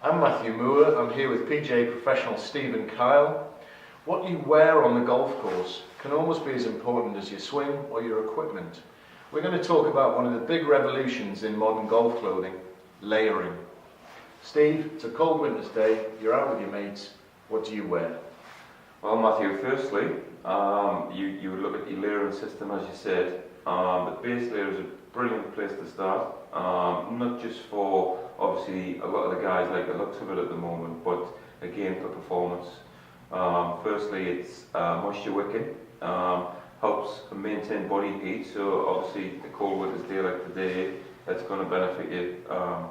I'm Matthew Moore. I'm here with PGA Professional Stephen Kyle. What you wear on the golf course can almost be as important as your swing or your equipment. We're going to talk about one of the big revolutions in modern golf clothing, layering. Steve, it's a cold winter's day, you're out with your mates, what do you wear? Well, Matthew, firstly, you would look at your layering system, as you said. The base layer is a brilliant place to start, not just for, obviously, a lot of the guys like the looks of it at the moment, but again for performance. Firstly, it's moisture wicking, helps maintain body heat, so obviously the cold winter's day like today, that's going to benefit you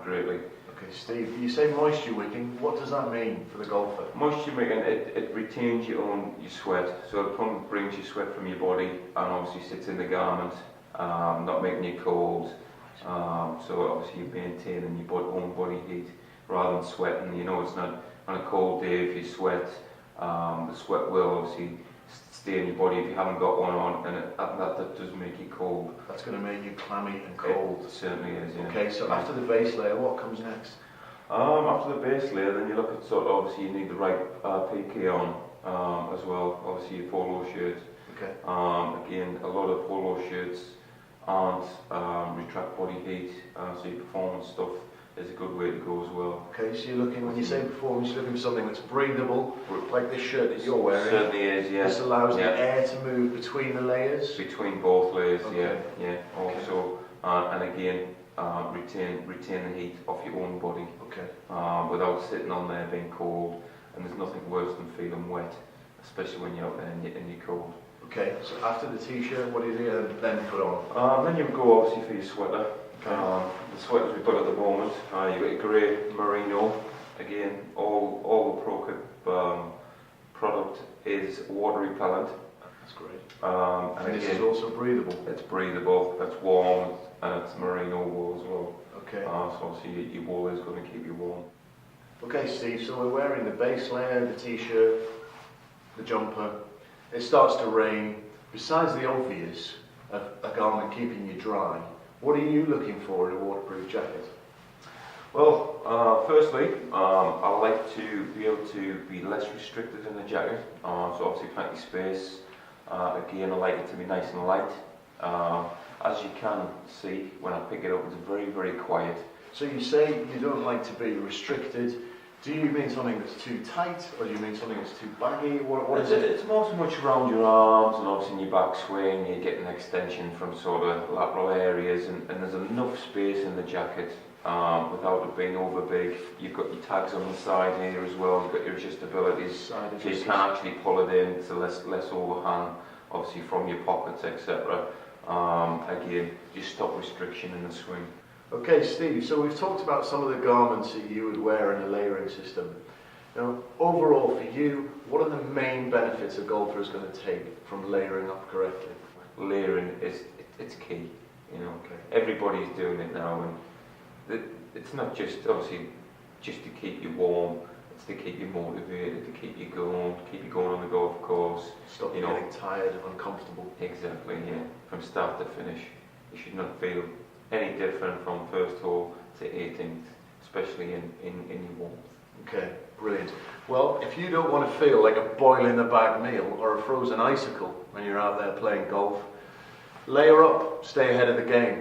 greatly. Okay, Steve, you say moisture wicking, what does that mean for the golfer? Moisture wicking, it retains your sweat, so it brings your sweat from your body and obviously sits in the garment, not making you cold. So obviously you're maintaining your own body heat rather than sweating. You know, it's not on a cold day if you sweat, the sweat will obviously stay in your body if you haven't got one on, and that does make you cold. That's going to make you clammy and cold. It certainly is, yeah. Okay, so after the base layer, what comes next? After the base layer, then you look at sort of, obviously you need the right PK on as well, obviously your polo shirt. Okay. Again, a lot of polo shirts aren't retract body heat, so your performance stuff is a good way to go as well. Okay, so you're looking, when you say performance, you're looking for something that's breathable, like this shirt that you're wearing. Certainly is, yeah. This allows the air to move between the layers? Between both layers, okay. yeah. Also, and again, retain the heat off your own body. Okay. Without sitting on there being cold, and there's nothing worse than feeling wet, especially when you're out there and you're cold. Okay, so after the t-shirt, what do you then put on? Then you go obviously for your sweater. Okay. The sweaters we've got at the moment, you've got your grey merino. Again, all the Proquip product is water repellent. That's great. And this again, is also breathable. It's breathable, it's warm, and it's merino wool as well. Okay. So obviously your wool is going to keep you warm. Okay, Steve, so we're wearing the base layer, the t-shirt, the jumper. It starts to rain. Besides the obvious of a garment keeping you dry, what are you looking for in a waterproof jacket? Well, firstly, I like to be able to be less restricted in the jacket, so obviously plenty of space. Again, I like it to be nice and light. As you can see, when I pick it up, it's very, very quiet. So you say you don't like to be restricted. Do you mean something that's too tight, or do you mean something that's too baggy? What is it? It's more so much around your arms and obviously in your backswing. You get an extension from sort of lateral areas, and there's enough space in the jacket without it being over big. You've got your tags on the side here as well. You've got your adjustabilities, so you can actually pull it in to less overhang, obviously from your pockets, etc. Again, just stop restriction in the swing. Okay, Steve, so we've talked about some of the garments that you would wear in a layering system. Now, overall for you, what are the main benefits a golfer is going to take from layering up correctly? Layering it's key, you know. Okay. Everybody's doing it now, and it's not just obviously just to keep you warm. It's to keep you motivated, to keep you going on the golf course. Stop you getting tired and uncomfortable. Exactly, yeah. From start to finish, you should not feel any different from first hole to 18th, especially in your warmth. Okay, brilliant. Well, if you don't want to feel like a boil in the bag meal or a frozen icicle when you're out there playing golf, layer up, stay ahead of the game.